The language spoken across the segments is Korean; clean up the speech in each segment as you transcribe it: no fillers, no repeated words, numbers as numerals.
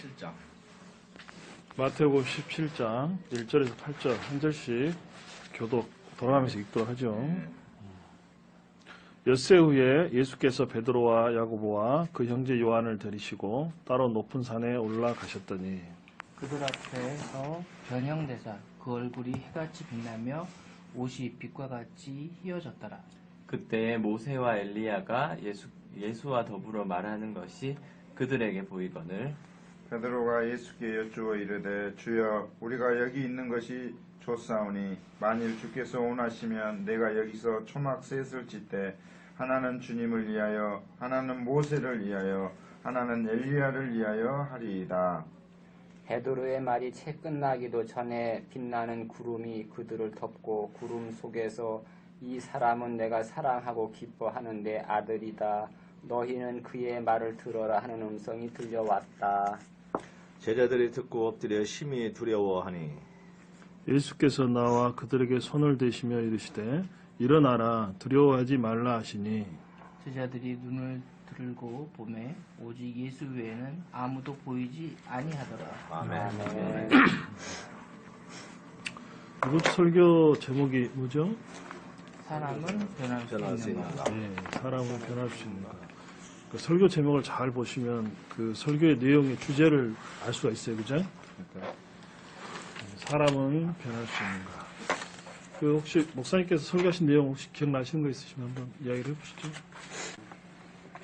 17장. 마태복음 17장 1절에서 8절 한 절씩 교독 돌아가면서 읽도록 하죠. 엿새 후에 예수께서 베드로와 야고보와 그 형제 요한을 데리시고 따로 높은 산에 올라가셨더니 그들 앞에서 변형되사 그 얼굴이 해같이 빛나며 옷이 빛과 같이 휘어졌더라. 그때 모세와 엘리야가 예수와 더불어 말하는 것이 그들에게 보이거늘 베드로가 예수께 여쭈어 이르되 주여 우리가 여기 있는 것이 좋사오니 만일 주께서 원하시면 내가 여기서 초막 셋을 짓되 하나는 주님을 위하여 하나는 모세를 위하여 하나는 엘리야를 위하여 하리이다. 베드로의 말이 채 끝나기도 전에 빛나는 구름이 그들을 덮고 구름 속에서 이 사람은 내가 사랑하고 기뻐하는 내 아들이다. 너희는 그의 말을 들어라 하는 음성이 들려왔다. 제자들이 듣고 엎드려 심히 두려워하니 예수께서 나와 그들에게 손을 대시며 이르시되 일어나라 두려워하지 말라 하시니 제자들이 눈을 들고 보매 오직 예수 외에는 아무도 보이지 아니하더라. 아멘. 이번 주 설교 제목이 뭐죠? 사람은 변할 수 있는 것. 네, 사람은 변할 수 있는가. 그 설교 제목을 잘 보시면 그 설교의 내용의 주제를 알 수가 있어요, 그죠? 그러니까 사람은 변할 수 있는가. 그 혹시 목사님께서 설교하신 내용 혹시 기억나시는 거 있으시면 한번 이야기를 해보시죠.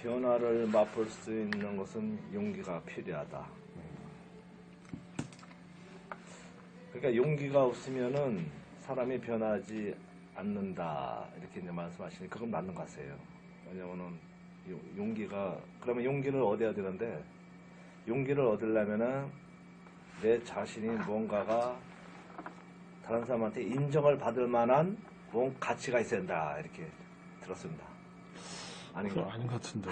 변화를 맛볼 수 있는 것은 용기가 필요하다. 그러니까 용기가 없으면은 사람이 변하지 않는다 이렇게 이제 말씀하시니 그건 맞는 것 같아요. 왜냐면은 용기가 그러면 용기를 얻어야 되는데 용기를 얻으려면은 내 자신이 뭔가가 다른 사람한테 인정을 받을 만한 뭔 가치가 있어야 된다 이렇게 들었습니다. 아닌가? 아닌 것 같은데.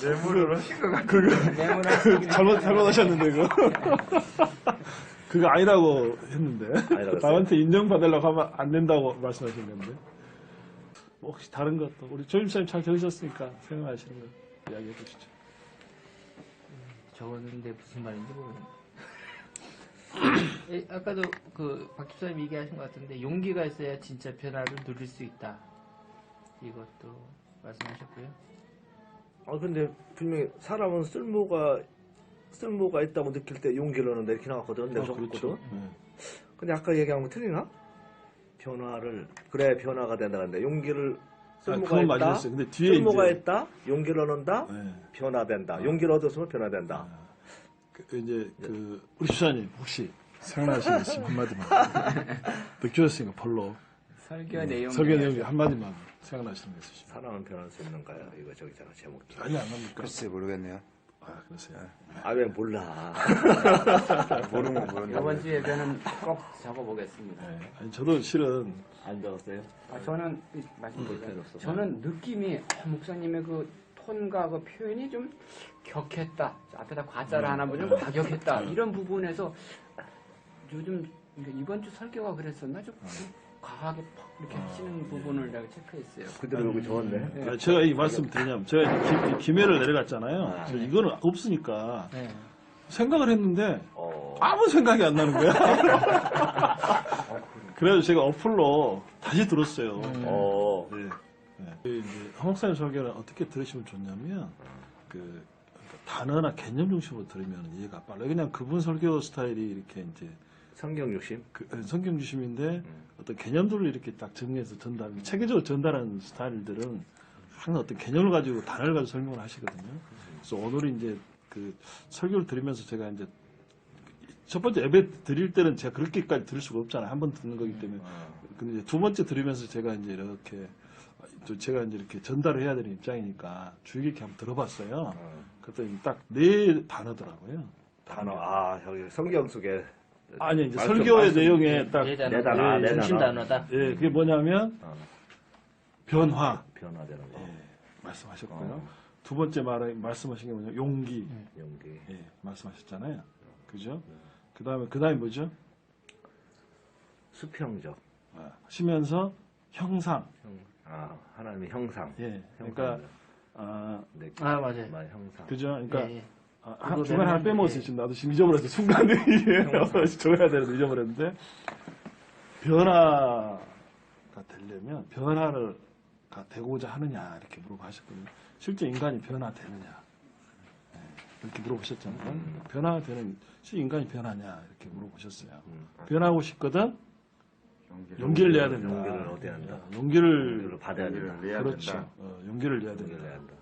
뇌물을 하신 것 같아요. 잘못하셨는데, 그거. 그거 아니라고 했는데. 아니라고 남한테 인정받으려고 하면 안 된다고 말씀하신 건데. 뭐 혹시 다른 것도, 우리 조임사님 잘 들으셨으니까 생각하시는 거 이야기해 보시죠. 적었는데 무슨 말인지 모르겠네. 아까도 그 박 집사님 얘기하신 것 같은데 용기가 있어야 진짜 변화를 누릴 수 있다. 이것도 말씀하셨고요. 근데 분명히 사람은 쓸모가 있다고 느낄 때 용기를 얻는다 이렇게 나왔거든. 내가 적었거든. 그렇죠. 근데 아까 얘기한 거 틀리나? 그래 변화가 된다 근데 용기를 쓸모가 그건 있다. 맞았어요. 근데 뒤에 쓸모가 이제, 있다. 용기를 얻는다. 네. 변화된다. 용기를 얻었으면 변화된다. 우리 주사님 혹시 생각나시는 거 있으면 한마디만. 느껴졌으니까 별로. 설교 내용 설교 내용 한마디만 생각나시는 거 있으시면. 사람은 변할 수 있는가요? 이거 저기잖아 제목도. 아니, 안 합니까? 글쎄 모르겠네요. 그러세요. 왜 몰라. 모르면 모른다. 이번 주 예배는 꼭 적어보겠습니다. 네. 아니, 저도 실은 안 적었어요? 저는 말씀드릴게요. 저는 느낌이 목사님의 그 톤과 그 표현이 좀 격했다. 앞에다 과자를 하나 보면 과격했다. 이런 부분에서 요즘 이번 주 설교가 그랬었나 좀 과하게 팍 이렇게 하시는 부분을 내가 체크했어요. 그대로 여기 적었네. 제가 이 말씀 드리냐면 제가 김해를 내려갔잖아요. 저 이거는 없으니까 네. 생각을 했는데 아무 생각이 안 나는 거야. 그래서 제가 어플로 다시 들었어요. 이제 한 목사님 설교를 어떻게 들으시면 좋냐면 그러니까 단어나 개념 중심으로 들으면 이해가 빨라요. 그냥 그분 설교 스타일이 이렇게 이제 성경 욕심? 성경 중심인데 어떤 개념들을 이렇게 딱 정리해서 체계적으로 전달하는 스타일들은 항상 어떤 개념을 가지고 단어를 가지고 설명을 하시거든요. 그래서 오늘 이제 그 설교를 들으면서 제가 이제 첫 번째 예배 드릴 때는 제가 그렇게까지 들을 수가 없잖아요. 한 번 듣는 거기 때문에. 근데 두 번째 들으면서 제가 이제 이렇게 전달을 해야 되는 입장이니까 주의 깊게 한번 들어봤어요. 그랬더니 딱 네 단어더라고요. 여기 성경 속에. 아니, 이제 설교의 내용에 딱. 네 네 단어. 단어. 중심 단어다. 예, 그게 뭐냐면, 변화. 변화되는 거. 말씀하셨고요. 두 번째 말씀하신 게 뭐냐면, 용기. 용기. 예, 말씀하셨잖아요. 그죠? 그 다음에 뭐죠? 수평적. 하시면서 형상. 하나님의 형상. 예, 그러니까, 네, 맞아요. 형상. 그죠? 그러니까, 예, 예. 중간에 하나 빼먹었어요. 지금 나도 지금 잊어버렸어. 순간에 이게 적어야 되는데 잊어버렸는데 변화가 되려면 변화가 되고자 하느냐 이렇게 물어보셨거든요. 실제 인간이 변화되느냐 이렇게 물어보셨잖아요. 변화되는 인간이 변하냐 이렇게 물어보셨어요. 변하고 싶거든 용기를 내야 된다. 용기를 얻어야 한다. 용기를 받아야 된다. 내야 그렇죠. 된다. 용기를 내야 용기를 된다. 내야 한다.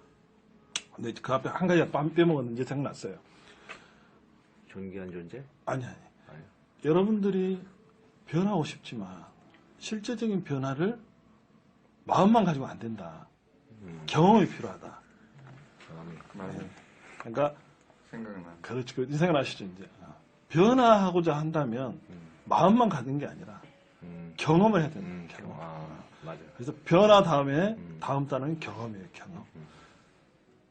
근데 그 앞에 한 가지 빼먹었는지 생각났어요. 존귀한 존재? 아니. 아니요. 여러분들이 변하고 싶지만 실제적인 변화를 마음만 가지고 안 된다. 경험이 필요하다. 맞아요. 그러니까 생각나. 그렇죠. 이 생각나시죠 이제. 변화하고자 한다면 마음만 가는 게 아니라 경험을 해야 된다. 경험. 맞아요. 그래서 변화 다음에 다음 단어는 경험이에요. 경험.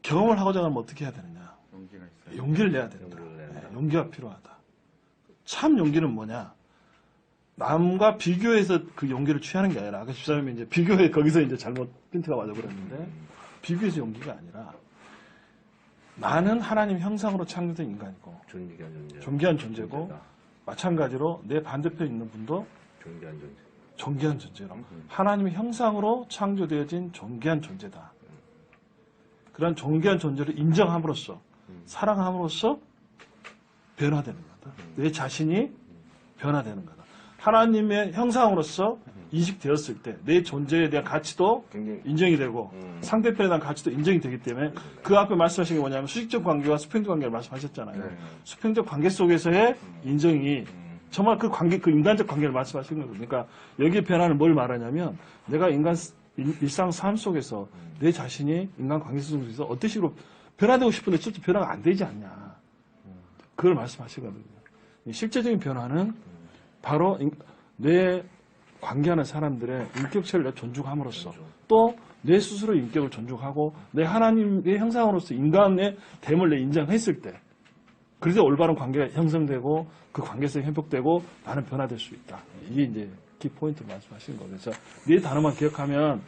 경험을 하고자 하면 어떻게 해야 되느냐? 용기가 있어요. 용기를 내야 된다. 용기를 내야 된다. 용기가 필요하다. 참 용기는 뭐냐? 남과 비교해서 그 용기를 취하는 게 아니라 아까 집사님이 이제 비교해 거기서 이제 잘못 핀트가 맞아버렸는데 비교해서 용기가 아니라 나는 하나님 형상으로 창조된 인간이고 존귀한 존재. 존귀한 존재고 존재다. 마찬가지로 내 반대편에 있는 분도 존귀한 존재. 존귀한 존재로 하나님의 형상으로 창조되어진 존귀한 존재다. 그런 존귀한 존재를 인정함으로써 사랑함으로써 변화되는 거다. 내 자신이 변화되는 거다. 하나님의 형상으로서 인식되었을 때 내 존재에 대한 가치도 굉장히 인정이 되고 상대편에 대한 가치도 인정이 되기 때문에 그 앞에 말씀하신 게 뭐냐면 수직적 관계와 수평적 관계를 말씀하셨잖아요. 네. 수평적 관계 속에서의 인정이 정말 그 관계, 그 인간적 관계를 말씀하시는 거예요. 그러니까 여기에 변화는 뭘 말하냐면 내가 일상 삶 속에서 내 자신이 인간 관계 속에서 어떤 식으로 변화되고 싶은데 실제 변화가 안 되지 않냐. 그걸 말씀하시거든요. 실제적인 변화는 바로 내 관계하는 사람들의 인격체를 내가 존중함으로써 또 내 스스로의 인격을 존중하고 내 하나님의 형상으로서 인간의 됨을 내 인정했을 때 그래서 올바른 관계가 형성되고 그 관계성이 회복되고 나는 변화될 수 있다. 이게 이제 키포인트로 말씀하시는 거예요. 그래서 네 단어만 기억하면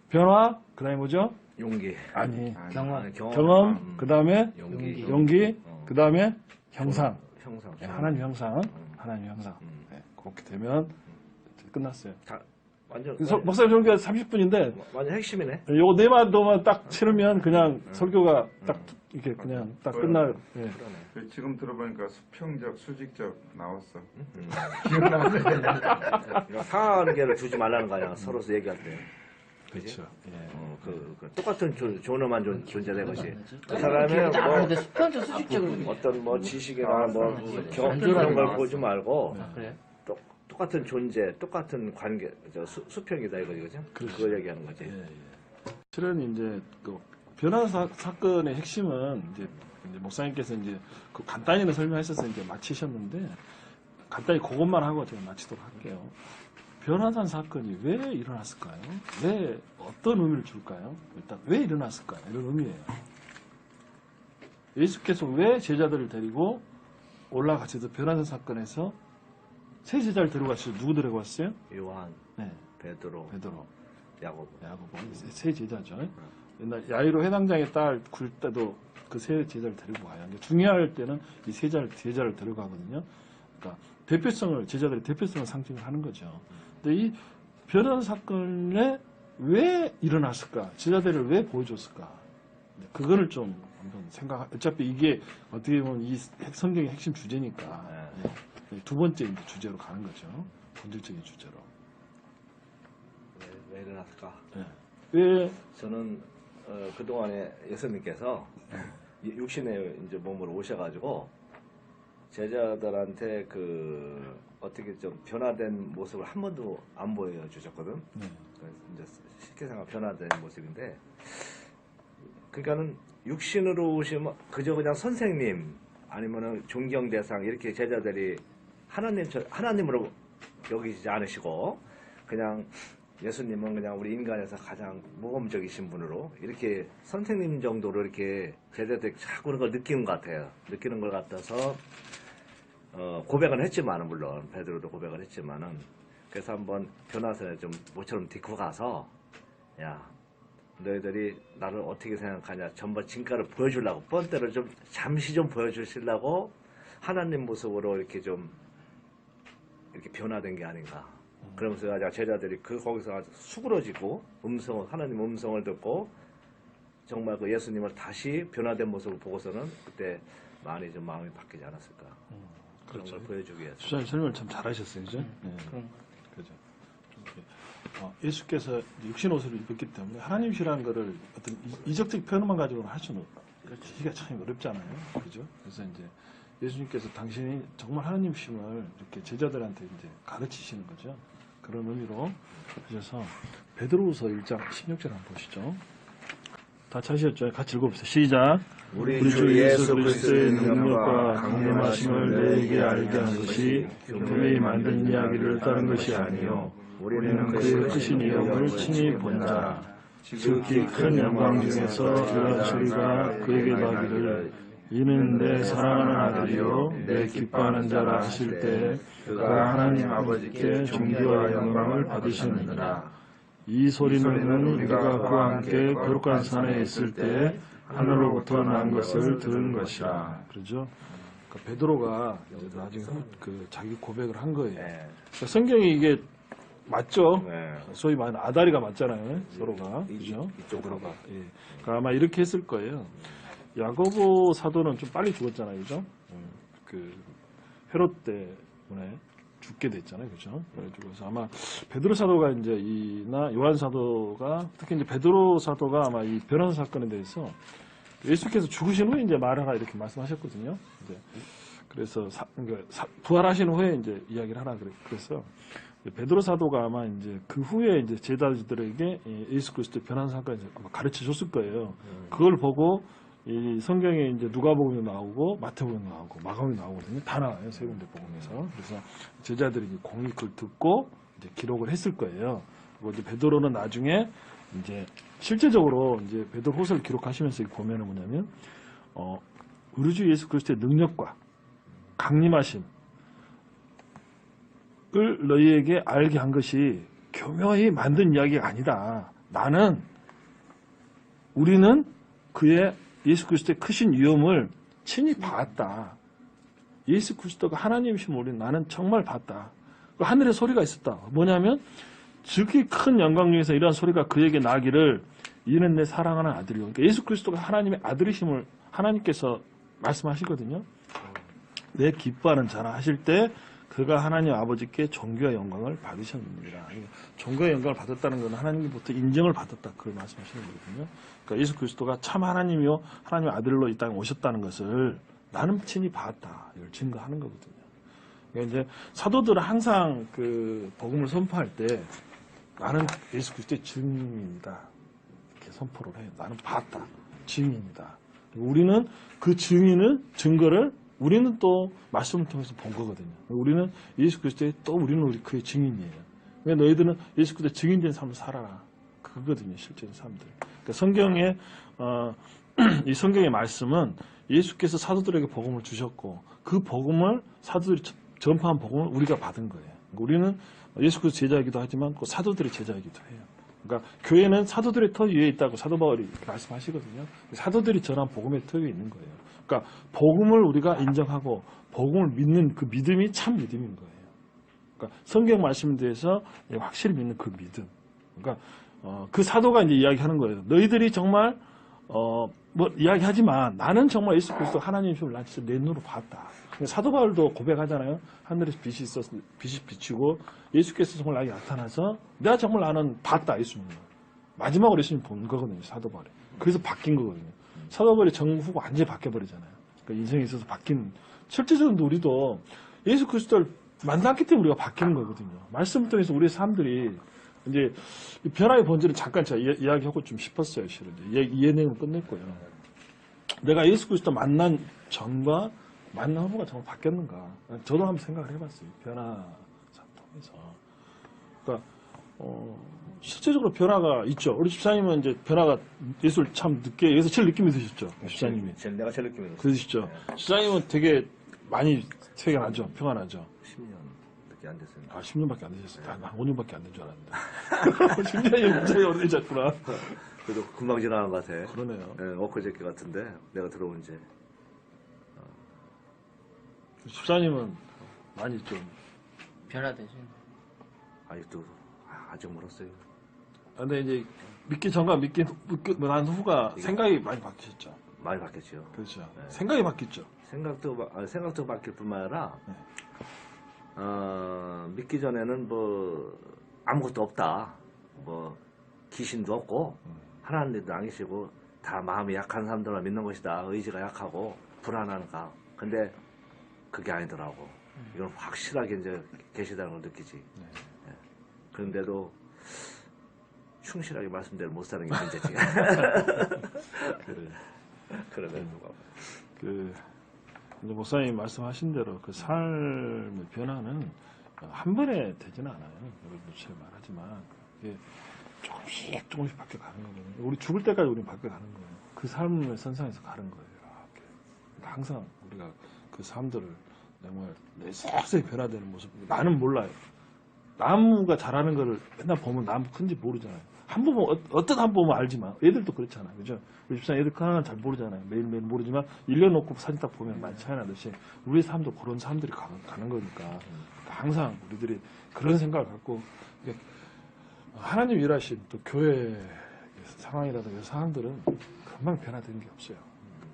변화, 그 다음에 뭐죠? 용기. 아니, 경험. 경험, 그 다음에 용기, 그 다음에 형상. 형상. 네, 하나님 형상. 하나님 형상. 네, 그렇게 되면 끝났어요. 완전 그래서 목사님 설교가 30분인데 완전 핵심이네. 요거 네 마디만 딱 치르면 그냥 설교가 딱 이렇게 그냥 딱 끝날. 예. 그러네. 지금 들어보니까 수평적, 수직적 나왔어. 그러니까 상하관계를 두지 말라는 거 아니야. 서로서 얘기할 때. 그지? 그렇죠. 예. 그 똑같은 존엄한 존재된 것이. 그 아, 사람의 근데 뭐 수평적 수직적으로 어떤 뭐 지식이나 뭐 경험 안전하게 이런 걸 나왔어. 보지 말고 그래? 똑같은 존재, 똑같은 관계, 수평이다 이거죠. 그걸 얘기하는 거지. 예, 예. 실은 이제 그 변화 사건의 핵심은 이제 목사님께서 이제 그 간단히는 설명하셔서 이제 마치셨는데 간단히 그것만 하고 제가 마치도록 할게요. 변화산 사건이 왜 일어났을까요? 왜 어떤 의미를 줄까요? 일단 왜 일어났을까요? 이런 의미예요. 예수께서 왜 제자들을 데리고 올라가셔서 변화산 사건에서 세 제자를 데려갔어요. 누구 데려갔어요? 요한, 네, 베드로, 야고보. 세 제자죠. 옛날 야이로 회당장의 딸 굴 때도 그 세 제자를 데리고 가요. 중요할 때는 이 세 제자를 데려가거든요. 그러니까 제자들의 대표성을 상징을 하는 거죠. 근데 이 변화 사건에 왜 일어났을까? 제자들을 왜 보여줬을까? 그거를 좀 한번 어차피 이게 어떻게 보면 이 성경의 핵심 주제니까. 두 번째 주제로 가는 거죠. 본질적인 주제로. 왜 일어났을까? 네. 왜 저는 그동안에 예수님께서 육신의 이제 몸으로 오셔가지고 제자들한테 그 어떻게 좀 변화된 모습을 한 번도 안 보여주셨거든. 그래서 이제 쉽게 생각 변화된 모습인데, 그러니까는 육신으로 오시면 그저 그냥 선생님 아니면은 존경 대상 이렇게 제자들이 하나님으로 여기지 않으시고 그냥 예수님은 그냥 우리 인간에서 가장 모범적이신 분으로 이렇게 선생님 정도로 이렇게 제자들이 자꾸 그런 걸 느끼는 것 같아요. 느끼는 걸 같아서 고백은 했지만은 물론 베드로도 고백을 했지만은 그래서 한번 변화선에 좀 모처럼 딛고 가서 야 너희들이 나를 어떻게 생각하냐 전부 진가를 보여주려고 뻔때를 좀 잠시 좀 보여주시려고 하나님 모습으로 이렇게 좀 이렇게 변화된 게 아닌가. 그러면서 제자들이 거기서 아주 수그러지고 하나님 음성을 듣고 정말 그 예수님을 다시 변화된 모습을 보고서는 그때 많이 좀 마음이 바뀌지 않았을까. 그런 그렇죠. 걸 보여주기 위해서. 주장님 설명을 참 잘하셨어요, 그죠? 네. 그죠. 예수께서 육신 옷을 입었기 때문에 하나님이시라는 거를 어떤 이적적 표현만 가지고는 할 수는 하기가 참 어렵잖아요, 그죠? 그래서 이제 예수님께서 당신이 정말 하나님이심을 이렇게 제자들한테 이제 가르치시는 거죠. 그런 의미로 그래서 베드로후서 1장 16절 한번 보시죠. 다 찾으셨죠? 같이 읽어봅시다. 시작. 우리 주 예수 그리스도의 능력과 강림하심을 너에게 알게 한 것이 교회에 만든 이야기를 따른 것이 아니요 우리는 그의 크신 이름을 친히 본 자, 즉히 큰 영광 중에서 이런 소리가 그에게 나기를 이는 내 사랑하는 아들이요 내 기뻐하는 자라 하실 때 그가 하나님 아버지께 존귀와 영광을 받으셨느니라. 이 소리는 우리가 그와 함께 거룩한 산에 있을 때 하늘로부터 난 것을 들은 것이라. 그러죠? 그러니까 베드로가 이제 나중에 자기 고백을 한 거예요. 네. 그러니까 성경이 이게 맞죠? 네. 소위 말하는 아다리가 맞잖아요. 서로가. 그죠? 이쪽으로. 예. 그러니까 아마 이렇게 했을 거예요. 야고보 사도는 좀 빨리 죽었잖아요. 그죠? 그 헤롯 때문에 죽게 됐잖아요. 그죠? 그래서 아마 베드로 사도가 이제 이나 요한 사도가 특히 이제 베드로 사도가 아마 이 변호사 사건에 대해서 예수께서 죽으신 후에 이제 말하라 이렇게 말씀하셨거든요. 이제 그래서 부활하신 후에 이제 이야기를 하라 그래서 베드로 사도가 아마 이제 그 후에 이제 제자들에게 예수 그리스도 변한 사건을 아마 가르쳐 줬을 거예요. 그걸 보고 이 성경에 이제 누가복음이 나오고 마태복음이 나오고 마가복음이 나오거든요. 다 나와요. 세 군데 복음에서. 그래서 제자들이 이제 공히 그걸 듣고 이제 기록을 했을 거예요. 그리고 이제 베드로는 나중에 이제 실제적으로 이제 베드로후서를 기록하시면서 보면은 뭐냐면 우리 주 예수 그리스도의 능력과 강림하심을 너희에게 알게 한 것이 교묘히 만든 이야기가 아니다. 우리는 그의 예수 그리스도의 크신 위엄을 친히 봤다. 예수 그리스도가 하나님이심을 우리는 나는 정말 봤다. 하늘에 소리가 있었다. 뭐냐면 즉히 큰 영광 중에서 이러한 소리가 그에게 나기를 이는 내 사랑하는 아들이요. 그러니까 예수 그리스도가 하나님의 아들이심을 하나님께서 말씀하시거든요. 내 기뻐하는 자라 하실 때 그가 하나님 아버지께 존귀와 영광을 받으셨느니라. 존귀와 영광을 받았다는 것은 하나님부터 인정을 받았다. 그걸 말씀하시는 거거든요. 그러니까 예수 그리스도가 참 하나님이요 하나님의 아들로 이 땅에 오셨다는 것을 나는 친히 봤다. 이걸 증거하는 거거든요. 그러니까 이제 사도들은 항상 그 복음을 선포할 때 나는 예수 그리스도의 증인입니다. 이렇게 선포를 해요. 나는 봤다. 증인이다. 우리는 그 증거를 우리는 또 말씀을 통해서 본 거거든요. 우리는 예수 그리스도의 우리는 그의 증인이에요. 그러니까 너희들은 예수 그리스도의 증인된 삶을 살아라. 그거거든요. 실제의 삶들. 그러니까 성경에 이 성경의 말씀은 예수께서 사도들에게 복음을 주셨고 그 복음을 사도들이 전파한 복음을 우리가 받은 거예요. 그러니까 우리는 예수 그리스도 제자이기도 하지만 그 사도들의 제자이기도 해요. 그러니까 교회는 사도들의 터 위에 있다고 사도 바울이 말씀하시거든요. 사도들이 전한 복음의 터 위에 있는 거예요. 그러니까 복음을 우리가 인정하고 복음을 믿는 그 믿음이 참 믿음인 거예요. 그러니까 성경 말씀에 대해서 확실히 믿는 그 믿음. 그러니까 그 사도가 이제 이야기하는 거예요. 너희들이 정말 뭐 이야기하지만 나는 정말 예수 그리스도 하나님이심을 난 진짜 내 눈으로 봤다. 사도 바울도 고백하잖아요. 하늘에서 빛이 비치고 예수께서 정말 나에게 나타나서 내가 정말 나는 봤다 예수님을. 마지막으로 예수님 본 거거든요. 사도 바울이. 그래서 바뀐 거거든요. 사도 바울의 정후가 완전히 바뀌어버리잖아요. 그러니까 인생에 있어서 바뀐 실제적으로 우리도 예수 그리스도를 만났기 때문에 우리가 바뀌는 거거든요. 말씀을 통해서 우리의 삶들이 이제 변화의 본질을 잠깐 제가 이야기하고 좀 싶었어요. 실은 이 예능을 끝냈고요. 내가 예수 그리스도 만난 전과 만난 후가 정말 바뀌었는가? 저도 한번 생각을 해봤어요. 변화 통해서. 그러니까 실제적으로 변화가 있죠. 우리 집사님은 이제 변화가 예수를 참 늦게 예수 제일 늦게 믿으셨죠. 집사님이. 내가 제일 늦게 믿었어요. 그러시죠. 집사님은 되게 많이 평안하죠. 10년 10년밖에 안 됐습니다. 아, 10년밖에 안 되셨어요. 한 5년밖에 안 된 줄 알았는데. 10년이 굉장히 오래되셨구나. 그래도 금방 지나간 것 같아. 그러네요. 예, 엊그저께 같은데 내가 들어온 지. 집사님은 많이 좀, 변화되죠. 아직도 아직 멀었어요. 근데 이제 믿기 전과 믿기 난 후가 생각이 많이 바뀌셨죠. 많이 바뀌었죠. 그렇죠. 네. 생각이 바뀌었죠. 생각도 바뀔 뿐만 아니라 네. 믿기 전에는 뭐 아무것도 없다. 뭐 귀신도 없고 하나님도 안 계시고 다 마음이 약한 사람들만 믿는 것이다. 의지가 약하고 불안하니까. 근데 그게 아니더라고. 이건 확실하게 이제 계시다는 걸 느끼지. 예. 그런데도 충실하게 말씀대로 못 사는 게 문제지. 그래. 그럼에도 이제 목사님이 말씀하신 대로 그 삶의 변화는 한 번에 되지는 않아요. 여러분도 말하지만 그게 조금씩 바뀌어가는 거거든요. 우리 죽을 때까지 우리는 바뀌어가는 거예요. 그 삶의 선상에서 가는 거예요. 이렇게. 항상 우리가 그 삶들을 정말 서서히 변화되는 모습. 나는 몰라요. 나무가 자라는 거를 맨날 보면 나무 큰지 모르잖아요. 한 번 보면, 어떤 한 번 보면 알지만, 애들도 그렇잖아요. 그죠? 우리 집사람 애들 하나는 잘 모르잖아요. 매일매일 모르지만, 1년 놓고 사진 딱 보면 많이 차이 나듯이, 우리 삶도 그런 사람들이 가는 거니까, 항상 우리들이 그런 생각을 갖고, 하나님 일하신 또 교회 상황이라든가 상황들은 금방 변화되는 게 없어요.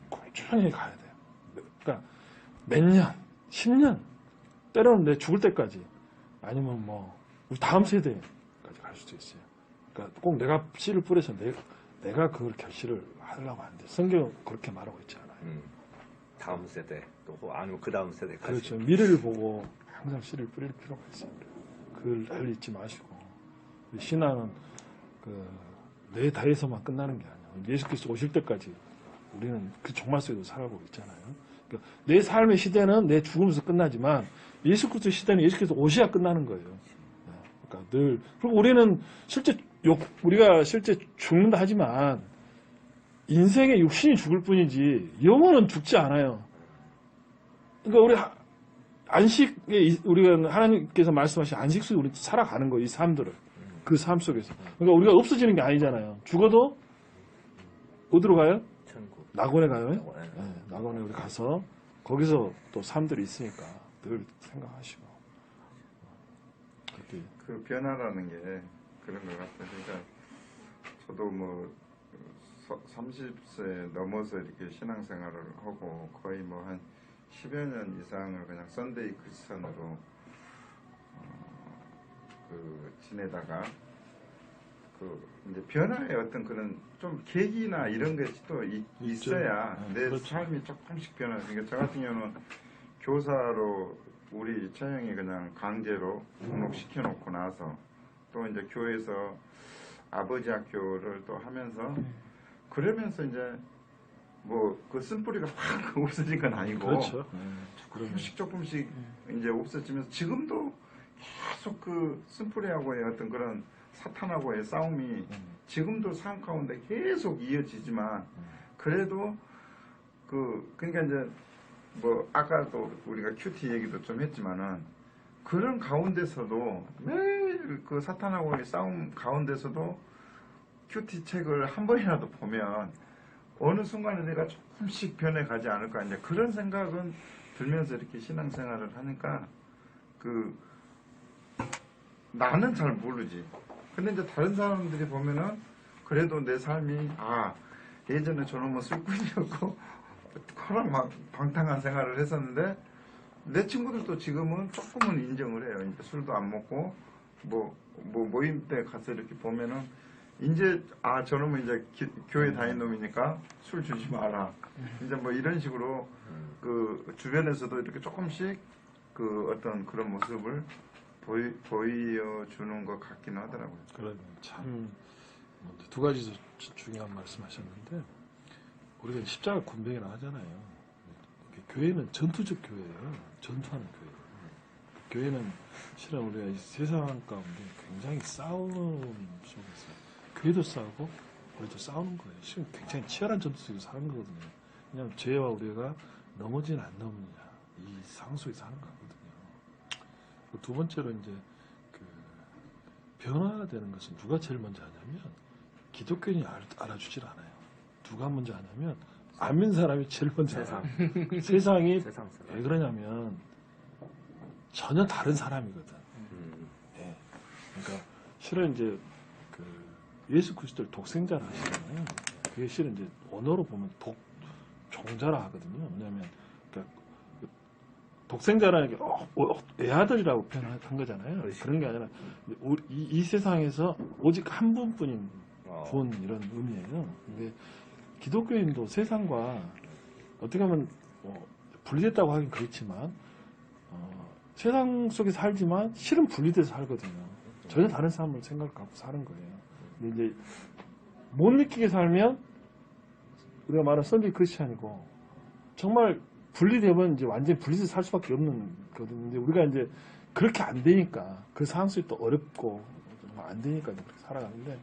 꾸준히 가야 돼요. 그러니까, 몇 년, 10년, 때로는 내 죽을 때까지, 아니면 뭐, 우리 다음 세대까지 갈 수도 있어요. 그러니까 꼭 내가 씨를 뿌려서 내가 그걸 결실을 하려고 하는데 성경은 그렇게 말하고 있지 않아요. 다음 세대 또 아니면 그 다음 세대까지. 그렇죠. 미래를 보고 항상 씨를 뿌릴 필요가 있어요. 그걸 날 잊지 마시고 신앙은 내 다에서만 끝나는 게 아니에요. 예수 그리스도 오실 때까지 우리는 그 종말 속에서 살아가고 있잖아요. 그러니까 내 삶의 시대는 내 죽음에서 끝나지만 예수 그리스도 시대는 예수 그리스도 오셔야 끝나는 거예요. 그러니까 늘 그리고 우리는 우리가 실제 죽는다 하지만 인생의 육신이 죽을 뿐이지 영혼은 죽지 않아요. 그러니까 우리 안식에 우리가 하나님께서 말씀하신 안식 속에 우리 살아가는 거예요. 이 삶들을 그 삶 속에서. 그러니까 우리가 없어지는 게 아니잖아요. 죽어도 어디로 가요? 천국. 낙원에 가요. 낙원에. 네, 낙원에 우리 가서 거기서 또 삶들이 있으니까 늘 생각하시고. 그렇게. 그 변화라는 게 그런 것 같아요. 그러니까 저도 뭐 30세 넘어서 이렇게 신앙생활을 하고 거의 뭐 한 10여 년 이상을 그냥 썬데이 크리스천으로 지내다가 이제 변화의 어떤 그런 좀 계기나 이런 것이 또 있어야 내 그렇죠. 삶이 조금씩 변하는. 그러니까 저 같은 경우는 교사로 우리 처형이 그냥 강제로 등록시켜 놓고 나서 또 이제 교회에서 아버지 학교를 또 하면서 그러면서 이제 뭐 그 쓴뿌리가 확 없어진 건 아니고 그렇죠. 조금씩 이제 없어지면서 지금도 계속 그 쓴뿌리하고의 어떤 그런 사탄하고의 싸움이 지금도 삶 가운데 계속 이어지지만 그래도 그러니까 이제 뭐 아까도 우리가 큐티 얘기도 좀 했지만은 그런 가운데서도 매일 그 사탄하고의 싸움 가운데서도 큐티 책을 한 번이라도 보면 어느 순간에 내가 조금씩 변해가지 않을까 이제 그런 생각은 들면서 이렇게 신앙생활을 하니까 나는 잘 모르지. 근데 이제 다른 사람들이 보면은 그래도 내 삶이 예전에 저놈은 술꾼이었고 그런 막 방탕한 생활을 했었는데 내 친구들도 지금은 조금은 인정을 해요. 이제 술도 안 먹고 뭐 모임 때 가서 이렇게 보면은 이제 저놈은 이제 교회 다닌 놈이니까 술 주지 마라. 이제 뭐 이런 식으로 그 주변에서도 이렇게 조금씩 그 어떤 그런 모습을 보여주는 것 같긴 하더라고요. 그러면 참 두 가지 중요한 말씀하셨는데 우리가 십자가 군병이라 하잖아요. 교회는 전투적 교회예요. 전투하는 교회예요. 교회는 실은 우리가 이 세상 가운데 굉장히 싸움 속에서 교회도 싸우고 우리도 싸우는 거예요. 실은 굉장히 치열한 전투 속에서 사는 거거든요. 왜냐하면 죄와 우리가 넘어지냐 안 넘어지냐 이 상황 속에서 하는 거거든요. 두 번째로 이제 그 변화되는 것은 누가 제일 먼저 하냐면 기독교인이 알아주질 않아요. 누가 먼저 하냐면 안 믿는 사람이 제일 먼저 세상. 알아요. 세상이 세상 사람. 왜 그러냐면 전혀 다른 사람이거든. 예. 그러니까 실은 이제 그 예수 그리스도를 독생자라 하시잖아요. 그게 실은 이제 언어로 보면 종자라 하거든요. 왜냐하면 그러니까 독생자라는 게 외아들이라고 표현한 거잖아요. 그렇지. 그런 게 아니라 이 세상에서 오직 한 분뿐인 분 이런 의미예요. 근데 기독교인도 세상과 어떻게 하면 분리됐다고 하긴 그렇지만 세상 속에 살지만 실은 분리돼서 살거든요. 전혀 다른 삶을 생각을 갖고 사는 거예요. 근데 이제 못 느끼게 살면 우리가 말하는 썬데이 크리스찬이고 정말 분리되면 이제 완전히 분리돼서 살 수밖에 없는 거거든요. 근데 우리가 이제 그렇게 안 되니까 그 상황 속이 또 어렵고 안 되니까 그렇게 살아가는데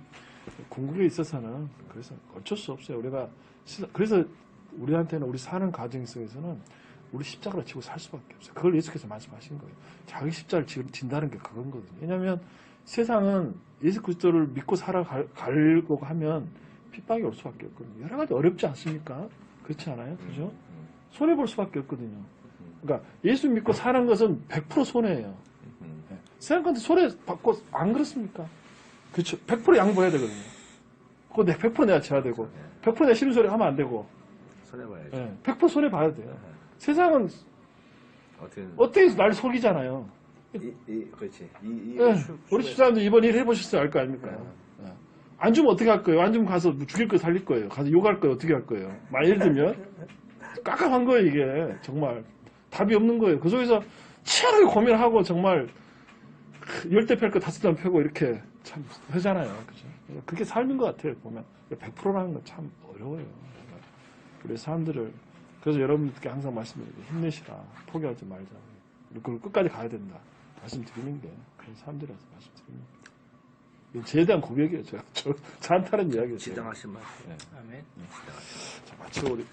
궁극에 있어서는 그래서 어쩔 수 없어요. 우리가 그래서 우리한테는 우리 사는 가정 속에서는 우리 십자가를 지고 살 수밖에 없어요. 그걸 예수께서 말씀하신 거예요. 자기 십자가를 진다는 게 그건 거든요. 왜냐하면 세상은 예수 그리스도를 믿고 살아가려고 하면 핍박이 올 수밖에 없거든요. 여러 가지 어렵지 않습니까? 그렇지 않아요? 그죠? 손해볼 수밖에 없거든요. 그러니까 예수 믿고 사는 것은 100% 손해예요. 생각한테 손해받고 안 그렇습니까? 그렇죠. 100% 양보해야 되거든요. 그거 100% 내가 져야 되고 100% 내가 싫은 소리 하면 안 되고 손해봐야죠. 100% 손해봐야 돼요. 세상은 어떻게 어떻게 날 속이잖아요. 그렇지. 우리 집사람들 이번 일 해보셨어요? 알 거 아닙니까? 안 주면 어떻게 할 거예요? 안 주면 가서 죽일 거 살릴 거예요. 가서 욕할 거예요. 어떻게 할 거예요? 예를 들면 깝깝한 거예요. 이게 정말 답이 없는 거예요. 그 속에서 치열하게 고민하고 정말 10대 펼 거 5대 펴고 이렇게 참 하잖아요. 그죠? 그렇게 삶인 것 같아요. 보면 100%라는 건 참 어려워요. 우리 사람들을 그래서 여러분들께 항상 말씀드리고 힘내시라. 포기하지 말자. 그걸 끝까지 가야 된다. 말씀드리는 게 그런 사람들이라서 말씀드립니다. 저에 대한 고백이에요. 저한테 하는 이야기예요. 지당하신 말씀. 아멘. 자, 마치고 우리